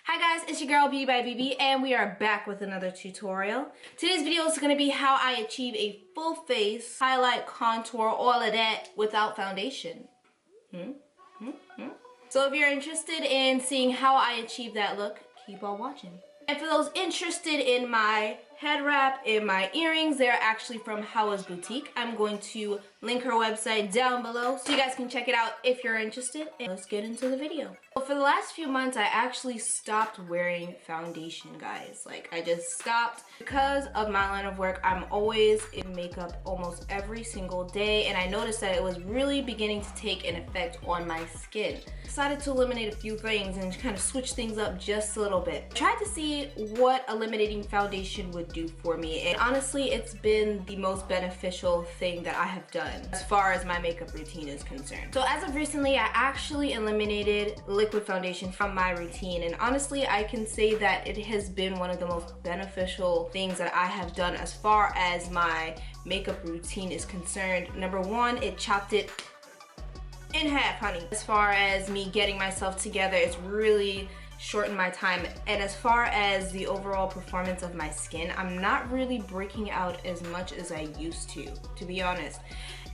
Hi guys, it's your girl Beauty by BB and we are back with another tutorial. Today's video is going to be how I achieve a full face highlight, contour, all of that without foundation. So if you're interested in seeing how I achieve that look, keep on watching. And for those interested in my head wrap and my earrings, they're actually from Hawa's Boutique. I'm going to link her website down below so you guys can check it out if you're interested. And let's get into the video. So for the last few months, I actually stopped wearing foundation, guys. Like, I just stopped because of my line of work. I'm always in makeup almost every single day, and I noticed that it was really beginning to take an effect on my skin. Decided to eliminate a few things and kind of switch things up just a little bit. Tried to see what eliminating foundation would do for me, and honestly it's been the most beneficial thing that I have done as far as my makeup routine is concerned. So as of recently, I actually eliminated liquid foundation from my routine, and honestly I can say that it has been one of the most beneficial things that I have done as far as my makeup routine is concerned. Number one, it chopped it in half, honey. As far as me getting myself together, it's really shortened my time, and as far as the overall performance of my skin, I'm not really breaking out as much as I used to be honest.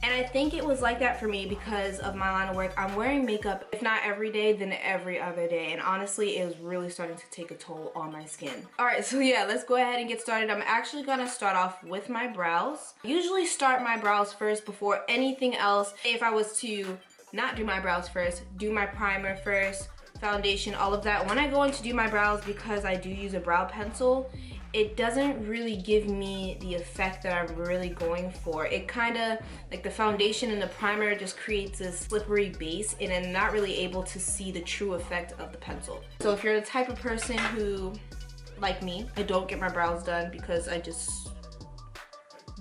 And I think it was like that for me because of my line of work. I'm wearing makeup, if not every day, then every other day, and honestly it was really starting to take a toll on my skin. Alright, so yeah, let's go ahead and get started. I'm actually gonna start off with my brows. I usually start my brows first before anything else. If I was to not do my brows first, do my primer first, foundation, all of that. When I go in to do my brows, because I do use a brow pencil, it doesn't really give me the effect that I'm really going for. It kind of, like the foundation and the primer just creates a slippery base, and I'm not really able to see the true effect of the pencil. So if you're the type of person who, like me, I don't get my brows done because I just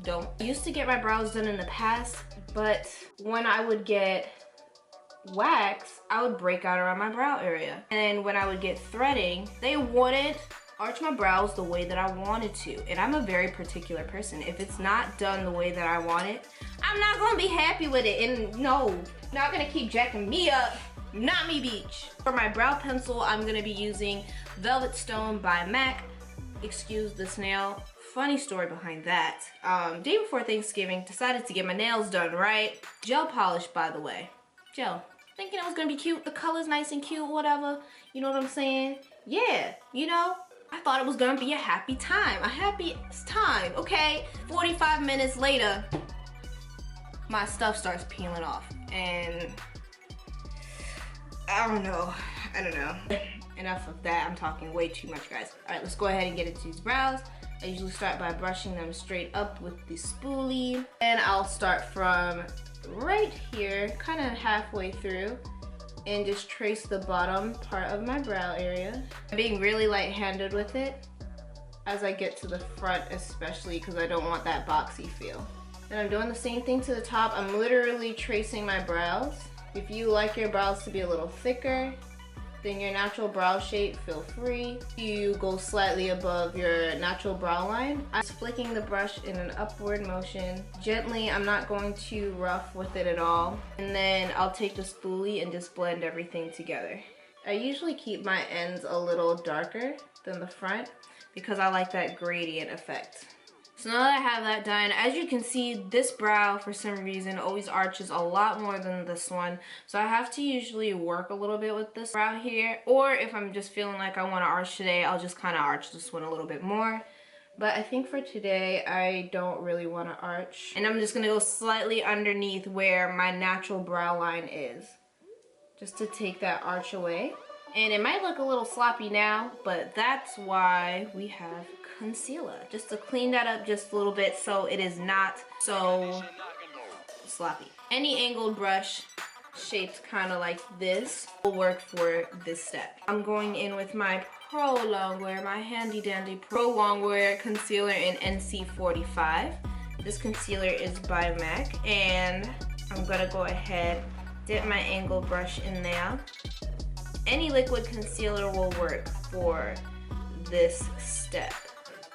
don't. I used to get my brows done in the past, but when I would get wax, I would break out around my brow area. And when I would get threading, they wouldn't arch my brows the way that I wanted to. And I'm a very particular person. If it's not done the way that I want it, I'm not gonna be happy with it. And no, not gonna keep jacking me up. Not me, beach. For my brow pencil, I'm gonna be using Velvet Stone by MAC. Excuse the snail. Funny story behind that. Day before Thanksgiving, decided to get my nails done, right? Gel polish, by the way. Gel. Thinking it was gonna be cute, the color's nice and cute, whatever, you know what I'm saying? Yeah, you know, I thought it was gonna be a happy time, okay? 45 minutes later, my stuff starts peeling off, and I don't know. Enough of that, I'm talking way too much, guys. All right, let's go ahead and get into these brows. I usually start by brushing them straight up with the spoolie, and I'll start from right here, kind of halfway through, and just trace the bottom part of my brow area. I'm being really light-handed with it as I get to the front, especially because I don't want that boxy feel. And I'm doing the same thing to the top. I'm literally tracing my brows. If you like your brows to be a little thicker than your natural brow shape, feel free. You go slightly above your natural brow line. I'm just flicking the brush in an upward motion. Gently, I'm not going too rough with it at all. And then I'll take the spoolie and just blend everything together. I usually keep my ends a little darker than the front because I like that gradient effect. So now that I have that done, as you can see, this brow for some reason always arches a lot more than this one. So I have to usually work a little bit with this brow here. Or if I'm just feeling like I want to arch today, I'll just kind of arch this one a little bit more. But I think for today, I don't really want to arch. And I'm just going to go slightly underneath where my natural brow line is, just to take that arch away. And it might look a little sloppy now, but that's why we have concealer, just to clean that up just a little bit so it is not so sloppy. Any angled brush shaped kind of like this will work for this step. I'm going in with my Pro Longwear, my handy dandy Pro Longwear concealer in NC50. This concealer is by MAC, and I'm gonna go ahead, dip my angled brush in there. Any liquid concealer will work for this step.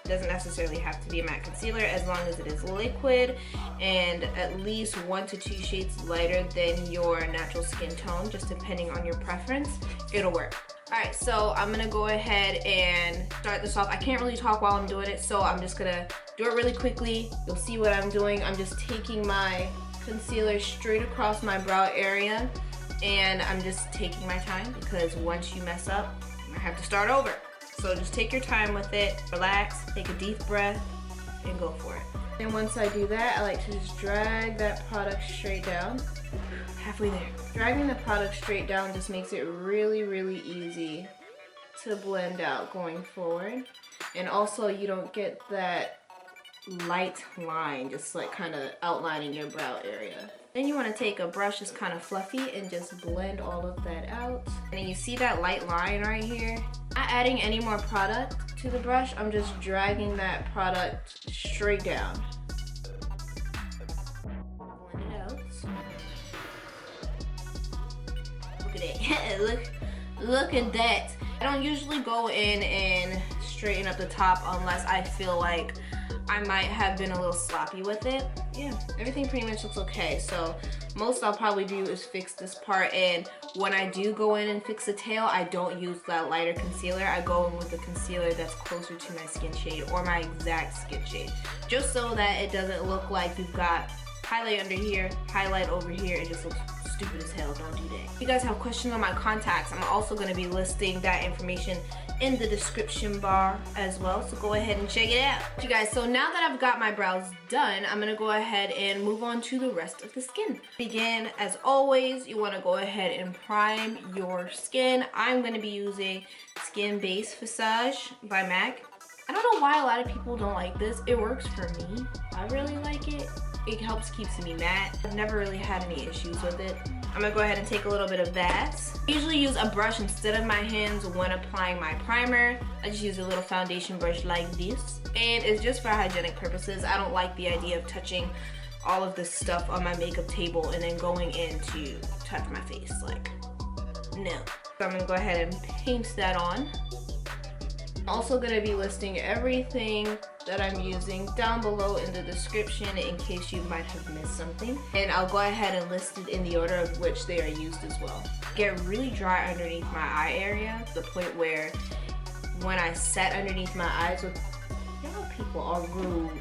It doesn't necessarily have to be a matte concealer as long as it is liquid and at least 1 to 2 shades lighter than your natural skin tone, just depending on your preference, it'll work. Alright, so I'm gonna go ahead and start this off. I can't really talk while I'm doing it, so I'm just gonna do it really quickly. You'll see what I'm doing. I'm just taking my concealer straight across my brow area, and I'm just taking my time because once you mess up, you have to start over. So just take your time with it, relax, take a deep breath, and go for it. And once I do that, I like to just drag that product straight down. Halfway there. Dragging the product straight down just makes it really, really easy to blend out going forward. And also you don't get that light line just like kind of outlining your brow area. Then you want to take a brush that's kind of fluffy and just blend all of that out. And then you see that light line right here? Not adding any more product to the brush, I'm just dragging that product straight down. Blend it out. Look at it. look at that. I don't usually go in and straighten up the top unless I feel like I might have been a little sloppy with it. Yeah, everything pretty much looks okay. So most I'll probably do is fix this part, and when I do go in and fix the tail, I don't use that lighter concealer. I go in with the concealer that's closer to my skin shade or my exact skin shade, just so that it doesn't look like you've got highlight under here, highlight over here. It just looks stupid as hell. Don't do that. If you guys have questions on my contacts, I'm also going to be listing that information in the description bar as well, so go ahead and check it out. You guys, so now that I've got my brows done, I'm gonna go ahead and move on to the rest of the skin. Begin, as always, you want to go ahead and prime your skin. I'm going to be using Skin Base Visage by MAC. I don't know why a lot of people don't like this. It works for me. I really like it. It helps keeps me matte. I've never really had any issues with it. I'm gonna go ahead and take a little bit of that. I usually use a brush instead of my hands when applying my primer. I just use a little foundation brush like this. And it's just for hygienic purposes. I don't like the idea of touching all of this stuff on my makeup table and then going in to touch my face. Like, no. So I'm gonna go ahead and paint that on. I'm also gonna be listing everything that I'm using down below in the description in case you might have missed something. And I'll go ahead and list it in the order of which they are used as well. Get really dry underneath my eye area, to the point where when I set underneath my eyes with, y'all people are rude.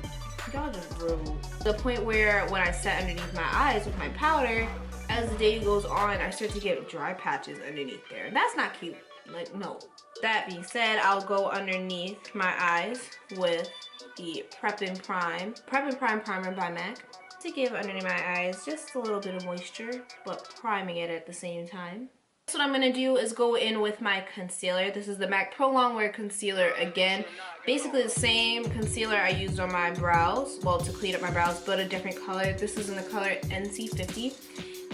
Y'all just rude. To the point where when I set underneath my eyes with my powder, as the day goes on, I start to get dry patches underneath there. And that's not cute. Like, no. That being said, I'll go underneath my eyes with the Prep and Prime Primer by MAC to give underneath my eyes just a little bit of moisture, but priming it at the same time. So what I'm going to do is go in with my concealer. This is the MAC Pro Longwear Concealer again. Basically the same concealer I used on my brows, well, to clean up my brows, but a different color. This is in the color NC50.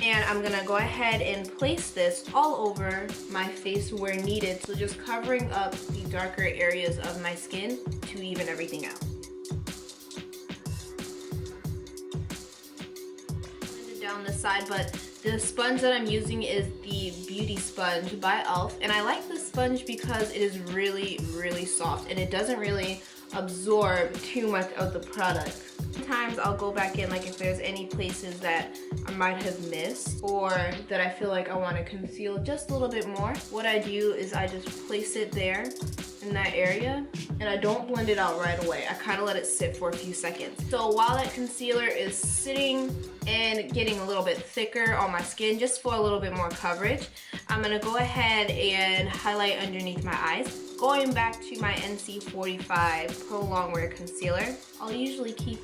And I'm gonna go ahead and place this all over my face where needed. So just covering up the darker areas of my skin to even everything out. Down the side, but the sponge that I'm using is the Beauty Sponge by e.l.f. And I like this sponge because it is really, really soft and it doesn't really absorb too much of the product. Sometimes I'll go back in, like if there's any places that I might have missed or that I feel like I want to conceal just a little bit more. What I do is I just place it there in that area and I don't blend it out right away. I kind of let it sit for a few seconds. So while that concealer is sitting and getting a little bit thicker on my skin just for a little bit more coverage, I'm going to go ahead and highlight underneath my eyes. Going back to my NC45 Pro Longwear Concealer, I'll usually keep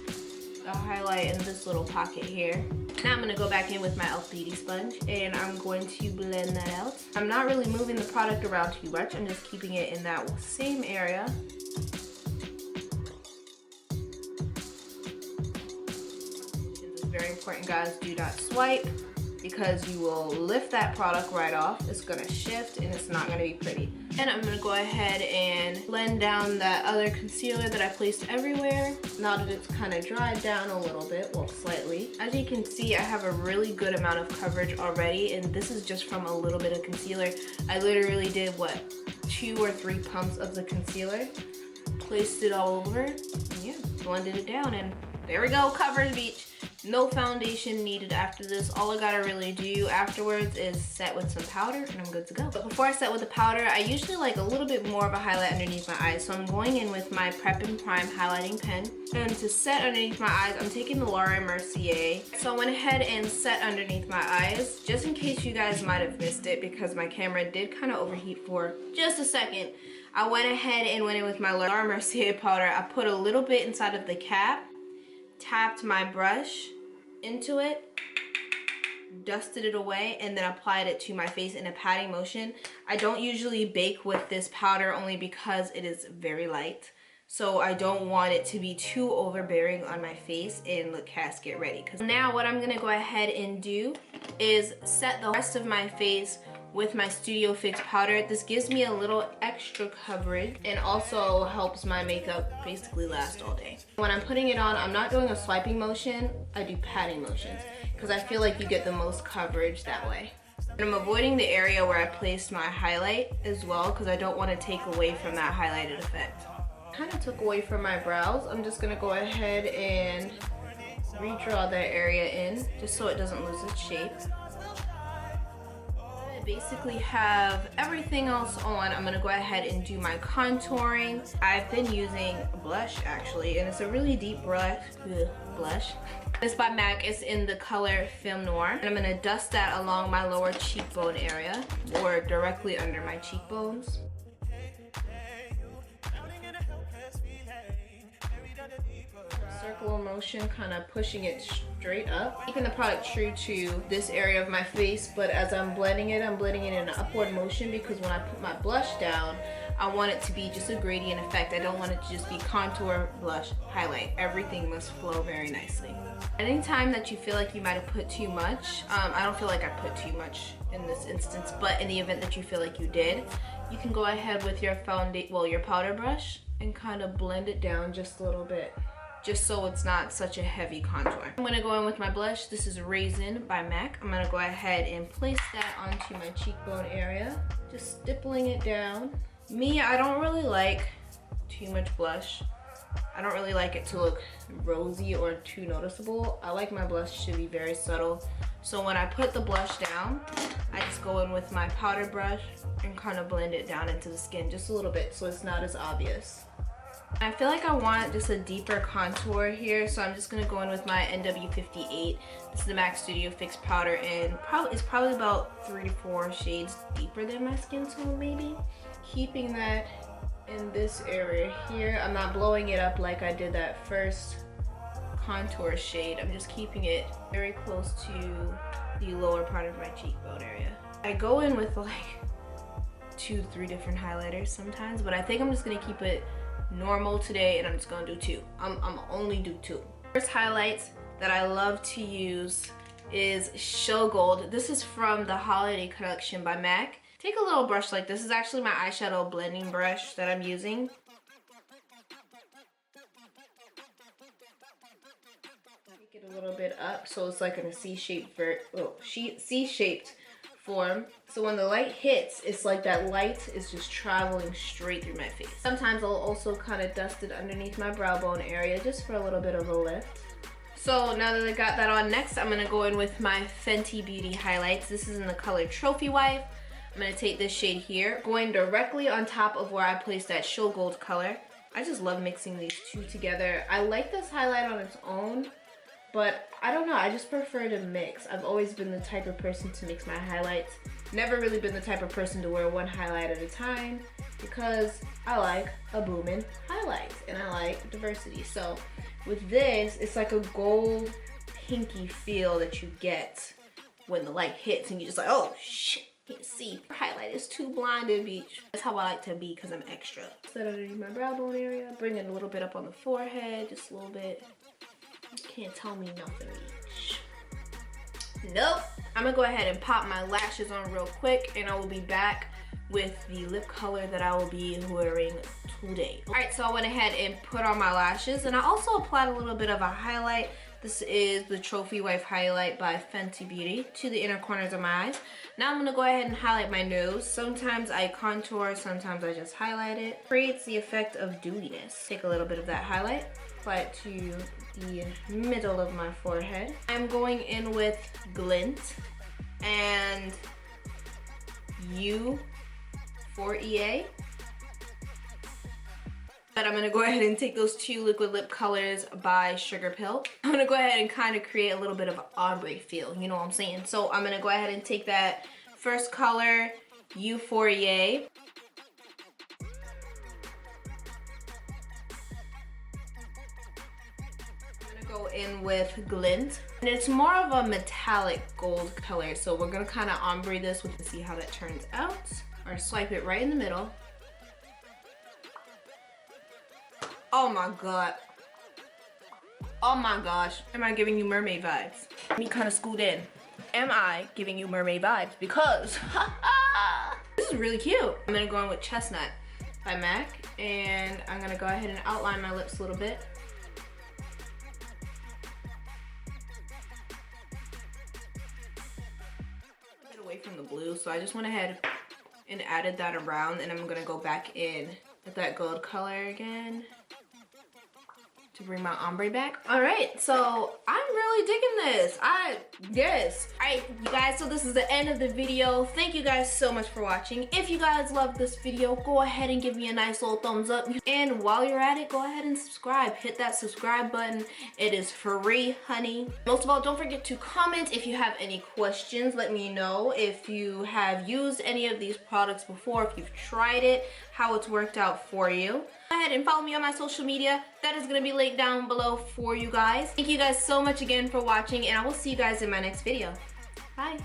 the highlight in this little pocket here. Now I'm going to go back in with my e.l.f. Beauty Sponge and I'm going to blend that out. I'm not really moving the product around too much. I'm just keeping it in that same area. It's very important, guys, do not swipe, because you will lift that product right off. It's gonna shift and it's not gonna be pretty. And I'm gonna go ahead and blend down that other concealer that I placed everywhere. Now that it's kind of dried down a little bit, well, slightly. As you can see, I have a really good amount of coverage already, and this is just from a little bit of concealer. I literally did, what, 2 or 3 pumps of the concealer, placed it all over, and yeah, blended it down, and there we go, coverage beach. No foundation needed after this. All I gotta really do afterwards is set with some powder and I'm good to go. But before I set with the powder, I usually like a little bit more of a highlight underneath my eyes. So I'm going in with my Prep and Prime highlighting pen. And to set underneath my eyes, I'm taking the Mercier. So I went ahead and set underneath my eyes, just in case you guys might have missed it because my camera did kind of overheat for just a second. I went ahead and went in with my Mercier powder. I put a little bit inside of the cap, tapped my brush into it, dusted it away, and then applied it to my face in a patting motion. I don't usually bake with this powder only because it is very light. So I don't want it to be too overbearing on my face and look casket ready. Because now what I'm gonna go ahead and do is set the rest of my face with my Studio Fix powder. This gives me a little extra coverage and also helps my makeup basically last all day. When I'm putting it on, I'm not doing a swiping motion, I do patting motions because I feel like you get the most coverage that way. And I'm avoiding the area where I placed my highlight as well because I don't want to take away from that highlighted effect. Kind of took away from my brows. I'm just gonna go ahead and redraw that area in just so it doesn't lose its shape. Basically have everything else on. I'm gonna go ahead and do my contouring. I've been using blush actually, and it's a really deep blush. It's by MAC. It's in the color Film Noir. And I'm gonna dust that along my lower cheekbone area or directly under my cheekbones. Circular motion, kind of pushing it straight up. Keeping the product true to this area of my face, but as I'm blending it in an upward motion because when I put my blush down, I want it to be just a gradient effect. I don't want it to just be contour, blush, highlight. Everything must flow very nicely. Anytime that you feel like you might have put too much, I don't feel like I put too much in this instance, but in the event that you feel like you did, you can go ahead with your your powder brush and kind of blend it down just a little bit, just so it's not such a heavy contour. I'm gonna go in with my blush. This is Razin by MAC. I'm gonna go ahead and place that onto my cheekbone area, just stippling it down. Me, I don't really like too much blush. I don't really like it to look rosy or too noticeable. I like my blush to be very subtle. So when I put the blush down, I just go in with my powder brush and kind of blend it down into the skin just a little bit so it's not as obvious. I feel like I want just a deeper contour here, so I'm just gonna go in with my NW58. This is the MAC Studio Fix powder, and it's probably about 3 to 4 shades deeper than my skin tone, maybe. Keeping that in this area here. I'm not blowing it up like I did that first contour shade. I'm just keeping it very close to the lower part of my cheekbone area. I go in with like 2-3 different highlighters sometimes, but I think I'm just gonna keep it normal today and I'm just gonna do 2. I'm only do 2. First highlights that I love to use is Show Gold. This is from the holiday collection by MAC. Take a little brush like this. Is actually my eyeshadow blending brush that I'm using. Take it a little bit up so it's like in a C-shaped form. So when the light hits, it's like that light is just traveling straight through my face. Sometimes I'll also kind of dust it underneath my brow bone area just for a little bit of a lift. So now that I got that on, next I'm gonna go in with my Fenty Beauty highlights. This is in the color Trophy Wife. I'm gonna take this shade here, going directly on top of where I placed that Show Gold color. I just love mixing these two together. I like this highlight on its own, but I don't know, I just prefer to mix. I've always been the type of person to mix my highlights. Never really been the type of person to wear one highlight at a time because I like a booming highlight and I like diversity. So with this, it's like a gold pinky feel that you get when the light hits and you're just like, oh shit, can't see. Highlight is too blinded, beach. That's how I like to be because I'm extra. Set underneath my brow bone area, bring it a little bit up on the forehead, just a little bit. You can't tell me nothing, beach. Nope. I'm gonna go ahead and pop my lashes on real quick and I will be back with the lip color that I will be wearing today. Alright, so I went ahead and put on my lashes and I also applied a little bit of a highlight. This is the Trophy Wife highlight by Fenty Beauty to the inner corners of my eyes. Now I'm gonna go ahead and highlight my nose. Sometimes I contour, sometimes I just highlight it. Creates the effect of dewiness. Take a little bit of that highlight apply it to the middle of my forehead. I'm going in with Glint and U for EA. But I'm gonna go ahead and take those two liquid lip colors by Sugar Pill. I'm gonna go ahead and kind of create a little bit of an ombre feel, you know what I'm saying? So I'm gonna go ahead and take that first color, U for EA. Go in with Glint, and it's more of a metallic gold color, so we're gonna kind of ombre this with see how that turns out, or swipe it right in the middle. Oh my god, oh my gosh, am I giving you mermaid vibes? Let me kind of scoot in. Am I giving you mermaid vibes? Because this is really cute. I'm gonna go in with Chestnut by MAC, and I'm gonna go ahead and outline my lips a little bit. Away from the blue, so I just went ahead and added that around, and I'm gonna go back in with that gold color again to bring my ombre back. All right, so I'm really digging this. Yes. All right, you guys, so this is the end of the video. Thank you guys so much for watching. If you guys loved this video, go ahead and give me a nice little thumbs up. And while you're at it, go ahead and subscribe. Hit that subscribe button. It is free, honey. Most of all, don't forget to comment if you have any questions. Let me know if you have used any of these products before, if you've tried it, how it's worked out for you. Go ahead and follow me on my social media. That is going to be linked down below for you guys. Thank you guys so much again for watching, and I will see you guys in my next video. Bye.